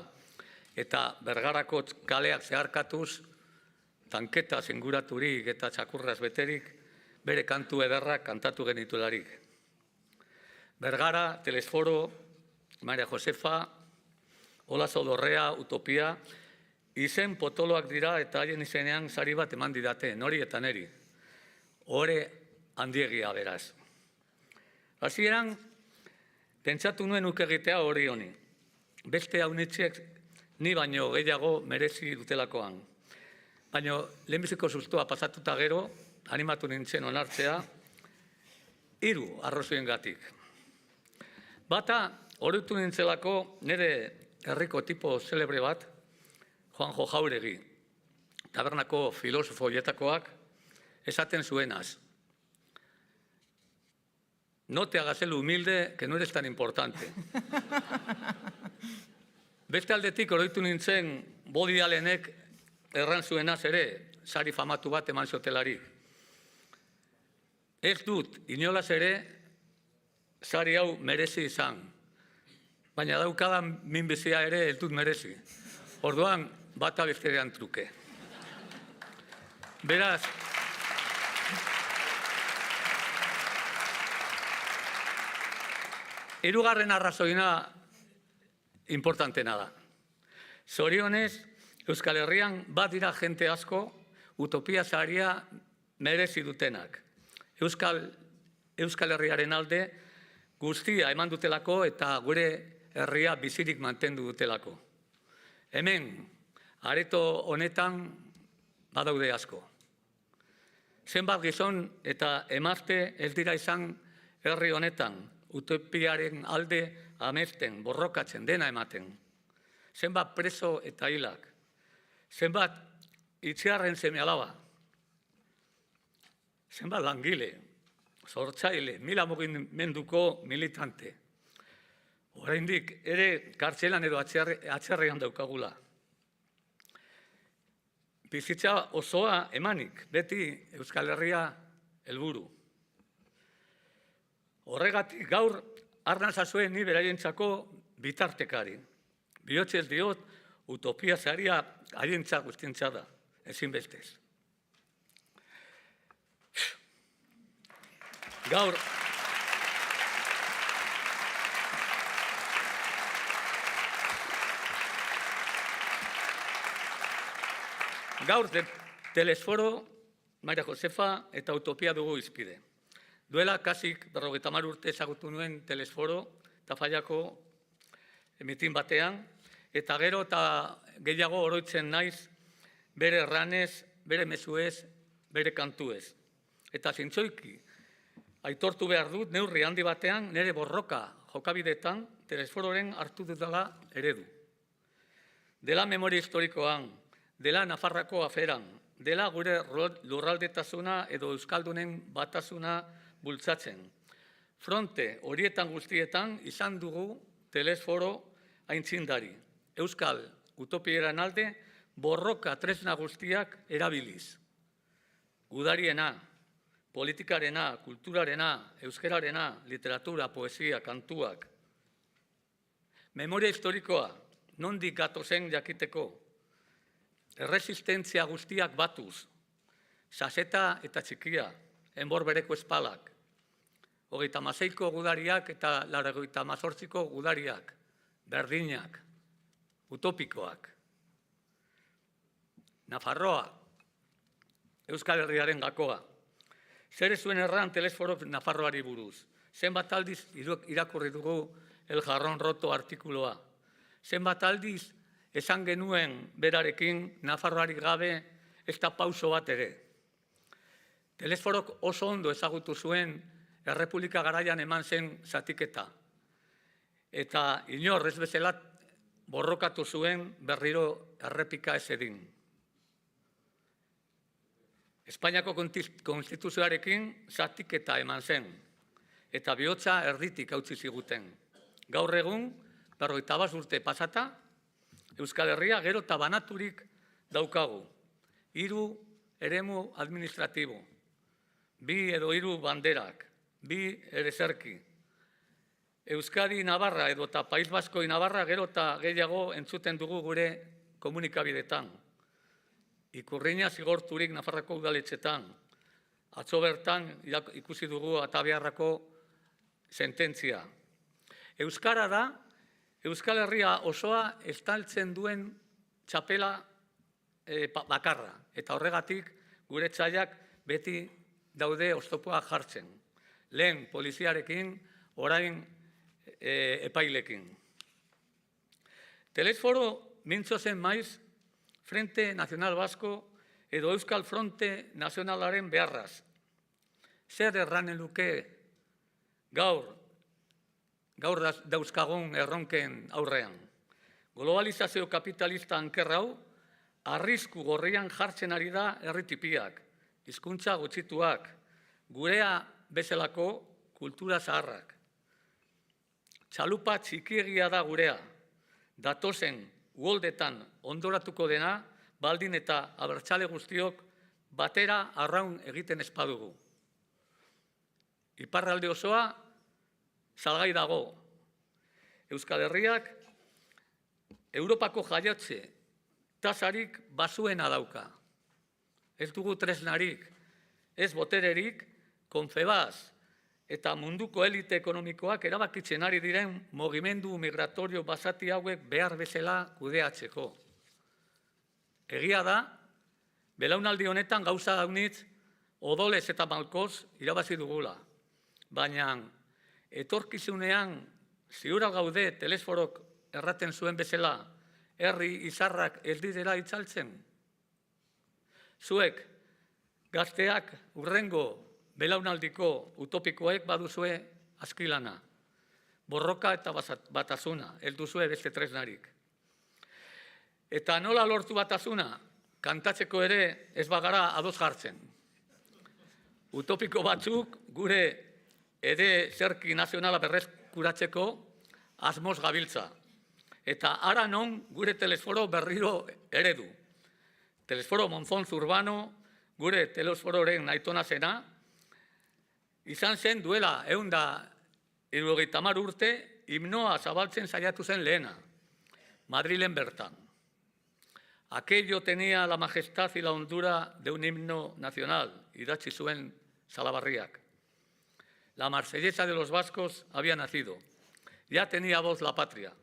eta Bergarako kaleak zeharkatuz, tanketa zinguraturik eta txakurraz beterik, bere kantu ederrak kantatu genitularik. Bergara, Telesforo, Maria Josefa, Olaso Dorrea, Utopia, izen potoloak dira eta haien izenean sari bat eman didate, nori eta neri. Hore handiegia beraz. Hasieran, pentsatu nuen ukegitea hori honi. Beste haunitxek ni baino gehiago merezi dutelakoan. Baina lehenbiziko sustoa pasatuta gero, animatu nintzen onartzea, 3 arrazoiengatik. Bata, oroitu nintzelako nire herriko tipo zelebre bat, Juanjo Jauregi, tabernako filosofo hietakoak, esaten zuenaz. No te hagas el humilde, que no eres tan importante. Beste aldetik oroitu nintzen Bodi Allenek erran zuenaz ere, sari famatu bat eman zotelarik. Ez dut, inolaz ere, sari hau merezi izan. Baina daukadan minbizia ere ez dut merezi. Orduan, bata bestean truke. Beraz, hirugarren arrazoina importantena da. Zorionez, Euskal Herrian badira jente asko utopia saria merezi dutenak. Euskal Herriaren alde guztia eman dutelako eta gure herria bizirik mantendu dutelako. Hemen, areto honetan badaude asko. Zenbat gizon eta emazte ez dira izan herri honetan, utopiaren alde amesten, borrokatzen, dena ematen. Zenbat preso eta hilak, zenbat itziarren seme-alaba, zenbat langile, sortzaile, mila mugimenduko militante. Oraindik ere kartzelan edo atzerrean daukagula. Bizitza osoa emanik, beti Euskal Herria helburu. Horregatik gaur arnazazuen ni beraientzako bitartekari. Bihotzez diot, utopia saria haientzat guztientza da, ezinbestez. Gaur Telesforo, Maria Josefa eta Utopia dugu izpide. Duela kasik 50 urte ezagutu nuen Telesforo eta Fallako mitin batean, eta gero eta gehiago oroitzen naiz bere erranez, bere mezuez, bere kantuez. Eta zintzoiki, aitortu behar dut, neurri handi batean, nire borroka jokabidetan Telesfororen hartu dutela eredu. Dela memoria historikoan, dela Nafarrako aferan, dela gure lurraldetasuna edo euskaldunen batasuna bultzatzen. Fronte horietan guztietan izan dugu Telesforo aintzindari. Euskal utopieran alde borroka tresna guztiak erabiliz. Gudariena, politikarena, kulturarena, euskararena, literatura, poesia, kantuak. Memoria historikoa, nondik gatozen jakiteko. Erresistentzia guztiak batuz, saseta eta txikia, enbor bereko espalak, 36ko gudariak eta 98ko gudariak, berdinak, utopikoak. Nafarroa, Euskal Herriaren gakoa. Zer zuen erran Telesforo Nafarroari buruz. Zenbat aldiz irakurri dugu El Jarrón Roto artikuloa. Zenbat aldiz esan genuen berarekin Nafarroari gabe ez da pauso bat ere. Telesforok oso ondo ezagutu zuen Errepublika garaian eman zen zatiketa. Eta inor ez bezala borrokatu zuen berriro errepika ez edin. Espainiako konstituzioarekin zatiketa eman zen. Eta bihotza erditik hautsi ziguten. Gaur egun, 45 urte pasata, Euskal Herria gero eta banaturik daukagu. 3 eremu administratibo, 2 edo 3 banderak, 2 erezerki. Euskadi Navarra edo eta País Baskoi Navarra gero eta gehiago entzuten dugu gure komunikabidetan. Ikurriña zigorturik Nafarroko udaletxetan. Atzo bertan ikusi dugu Atabearrako sententzia. Euskara da, Euskal Herria osoa estaltzen duen txapela bakarra. Eta horregatik gure txaiak beti daude oztopoa jartzen. Lehen poliziarekin, orain epailekin. Telesforo mintzo zen maiz Frente Nacional Vasco edo Euskal Fronte Nazionalaren beharraz. Zer erranen luke gaur dauzkagun erronken aurrean. Globalizazio kapitalista ankerrau, arrisku gorrian jartzen ari da herritipiak, hizkuntza gutxituak, gurea bezalako kultura zaharrak. Txalupa txikiegia da gurea, datozen uholdetan ondoratuko dena, baldin eta abertzale guztiok batera arraun egiten espadugu. Iparralde osoa salgai dago. Euskal Herriak Europako jaiotze tasarik basuena dauka. Ez dugu tresnarik, ez botererik, Confebask eta munduko elite ekonomikoak erabakitzen ari diren mugimendu migratorio basati hauek behar bezala kudeatzeko. Egia da, belaunaldi honetan gauza gaunitz odolez eta malkoz irabazi dugula, baina etorkizunean ziura gaude telesforok erraten zuen bezala herri izarrak ez direla itzaltzen. Zuek, gazteak urrengo belaunaldiko utopikoek baduzue askilana, borroka eta batasuna, ez duzue beste tresnarik. Eta nola lortu batasuna, kantatzeko ere ez bagara ados jartzen. Utopiko batzuk gure ere zerki nazionala berreskuratzeko asmoz gabiltza. Eta ara non gure telesforo berriro eredu. Telesforo Monzón Zurbano, gure telesfororen aitona zena, izan zen duela 150 urte himnoa zabaltzen saiatu zen lehena, Madrilen bertan. Aquello tenía la majestad y la hondura de un himno nacional, idatzi zuen Salabarriak. La marsellesa de los vascos había nacido. Ya tenía voz la patria.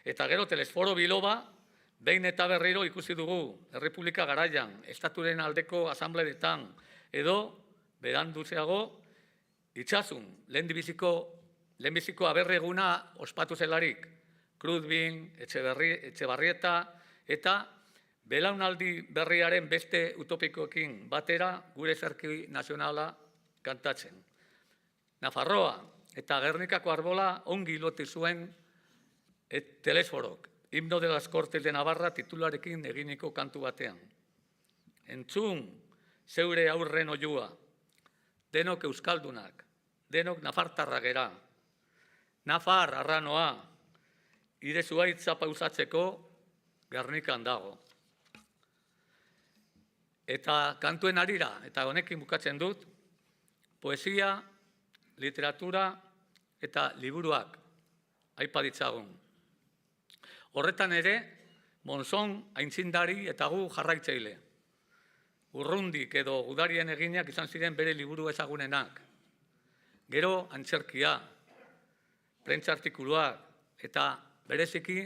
Eta gero telesforo biloba, behin eta berriro ikusi dugu, Errepublika garaian, estaturen aldeko asambleetan, edo, beranduzeago, itxasun, lehenbiziko aberreguna ospatu zelarik, Krudbin, Etxebarrieta, eta belaunaldi berriaren beste utopikoekin batera gure zerki nazionala kantatzen. Nafarroa eta Gernikako arbola ongi lotu zuen telesforok, Himno de las Cortes de Navarra titularekin eginiko kantu batean. Entzun, zeure aurren oiua, denok euskaldunak, denok nafartarra gera, Nafar arranoa, ire zuaitza pausatzeko Gernikan dago. Eta kantuen arira, eta honekin bukatzen dut, poesia, literatura eta liburuak aipa ditzagun. Horretan ere, Monzón aintzindari eta gu jarraitzaile. Urrundik edo gudarien eginak izan ziren bere liburu ezagunenak. Gero antzerkia, prentsa artikuluak eta bereziki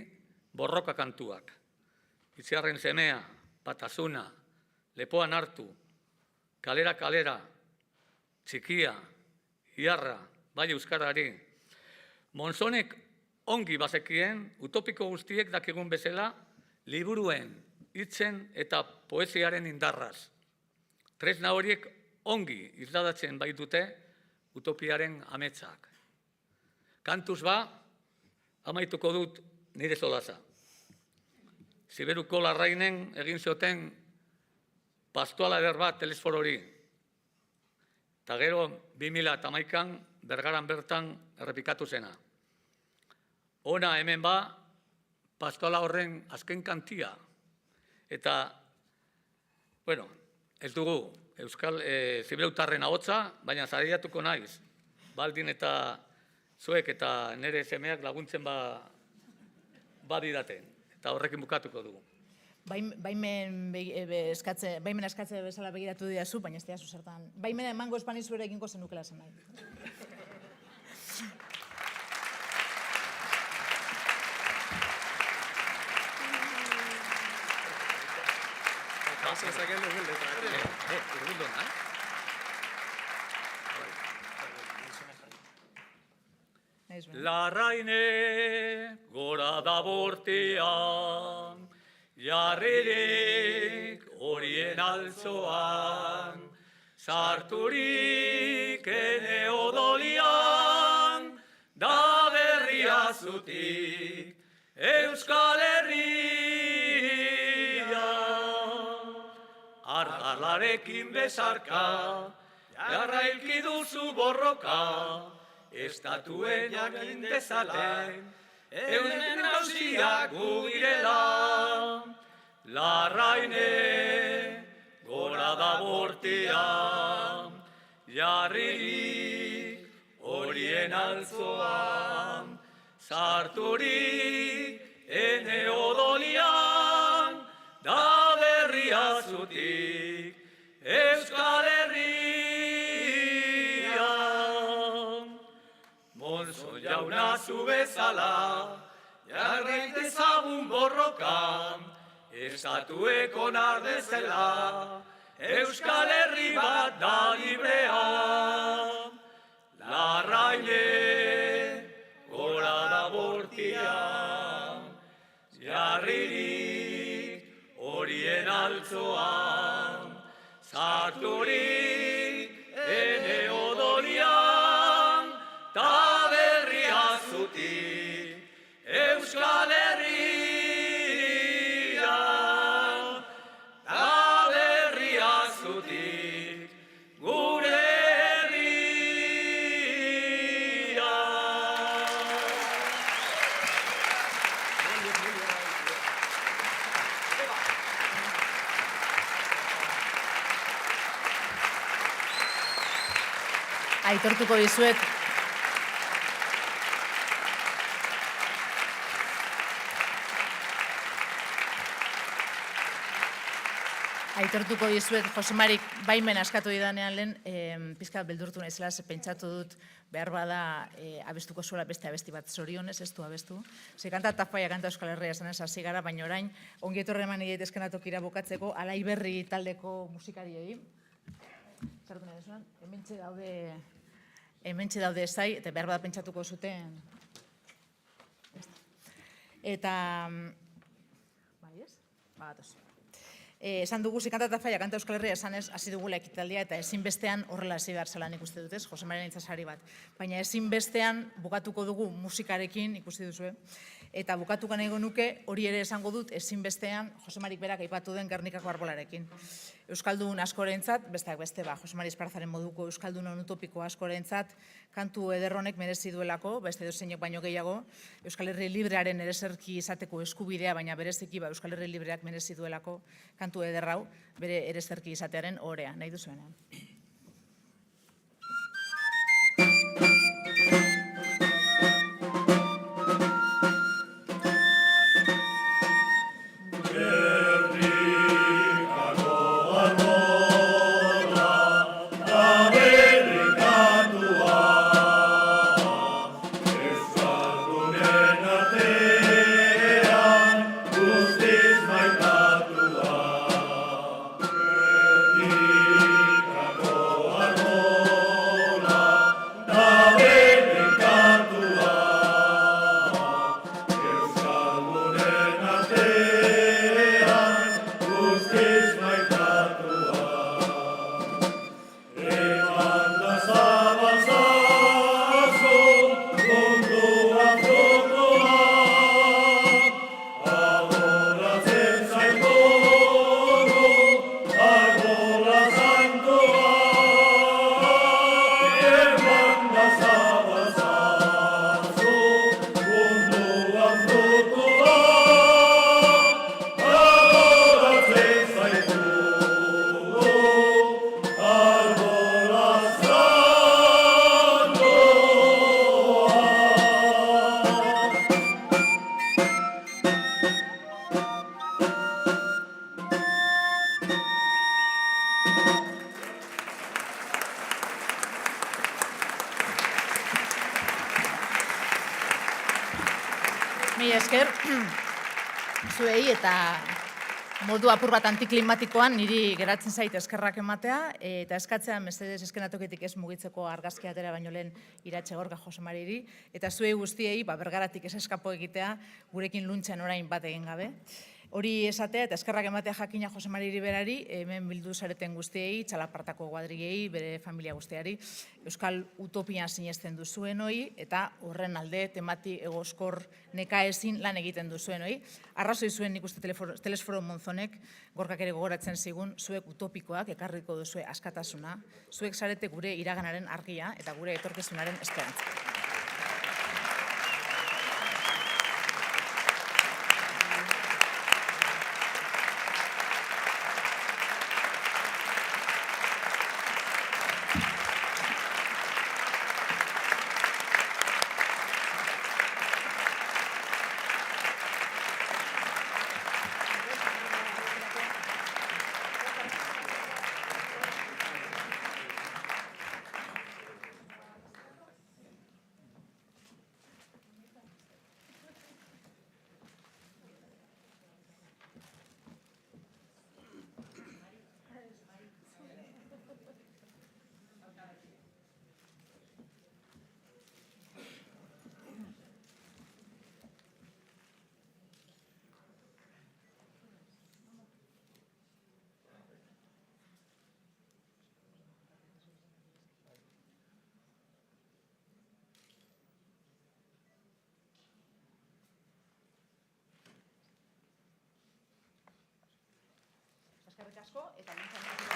borroka kantuak. Itziarren semea, batasuna, lepoan hartu, kalera kalera, txikia, iarra, bai euskarari. Monzonek ongi bazekien, utopiko guztiek dakigun bezala, liburuen, hitzen eta poesiaren indarraz. Tresna horiek ongi isladatzen baitute utopiaren ametsak. Kantuz ba, amaituko dut nire solaza. Siberuko Larrainen egin zioten pastoala eder bat telesforori. Eta gero 2011an Bergaran bertan errepikatu zena. Ona hemen ba, pastoala horren azken kantia. Eta, bueno, ez dugu Zibeleutarren ahotsa, baina zariatuko naiz. Baldin eta zuek eta nire semeak laguntzen badiraten. Eta horrekin bukatuko dugu. Baimen eskatze bezala begiratu didazu, baina ez diazu zertan. Baimena emango espanizu ere eginko zenukela zen nahi. Larraine gora da bortean, jarririk horien altzoan, sarturik ene odolian, da berria zutik Euskal Herria. Argalarekin bezarka, jarrailki duzu borroka, estatuen jakin dezaten, euren nausiak gu girela. Larraine gora da bortean, jarririk horien altzoan, sarturik ene odolian, da berria zutik Euskal Herria. Ona zu bezala, jarrain dezagun borrokan, estatuek onar dezela, Euskal Herri bat da librea. Larraile, gora da bortian, jarririk horien altzoan, sarturik ene odolian, ta berria zutik Euskal Herrian, ta berria zutik gure aitortuko dizuet Josemarik baimen askatu didanean lehen pizkat beldurtu naizela, ze pentsatu dut behar bada abestuko zuela beste abesti bat, zorionez ez du abestu. Ze kanta Tafaia kanta Euskal Herria esanez hasi gara, baina orain ongi etorri eman daitezken atokira bukatzeko Alai Berri taldeko musikariei. Sartu nahi desuan, hementxe daude zai, eta behar bada pentsatuko zuten. Eta, bai ez? Bagatoz. Esan dugu kanta Tafaia kanta Euskal Herria esanez hasi dugula ekitaldia eta ezinbestean horrela hasi behar zela nik uste dut ez, Josemaren Itzasari bat. Baina ezinbestean bukatuko dugu musikarekin ikusi duzue. Eta bukatuko nahi nuke hori ere esango dut ezinbestean Josemarik berak aipatu den Gernikako arbolarekin. Euskaldun askorentzat, besteak beste, Josemari Esparzaren moduko Euskaldun utopiko askorentzat, kantu ederronek merezi duelako, beste dozeinek baino gehiago, Euskal Herri librearen ereserki izateko eskubidea, baina bereziki Euskal Herri libreak merezi duelako kantu ederrau, bere ereserki izatearen orea, nahi duzuenean. Mila esker, zuei eta modu apur bat antiklimatikoan niri geratzen zait eskerrak ematea eta eskatzea mesedez eskenatoketik ez mugitzeko argazki atera baino lehen Iratxe Gorka Josemariri eta zuei guztiei bergaratik ez eskapo egitea gurekin luntzen orain bat egin gabe. Hori esatea eta eskerrak ematea jakina Josemariri berari, hemen bildu zareten guztiei, Txalapartako kuadrigei, bere familia guztiari, Euskal Utopian sinesten duzuen hoi, eta horren alde temati egoskor nekaezin lan egiten duzuen hoi. Arrazoi zuen nik uste Telesforo Monzonek, Gorkak ere gogoratzen zigun, zuek utopikoak ekarriko duzue askatasuna, zuek zarete gure iraganaren argia eta gure etorkizunaren esperantza. eskerrik asko, eta nintzen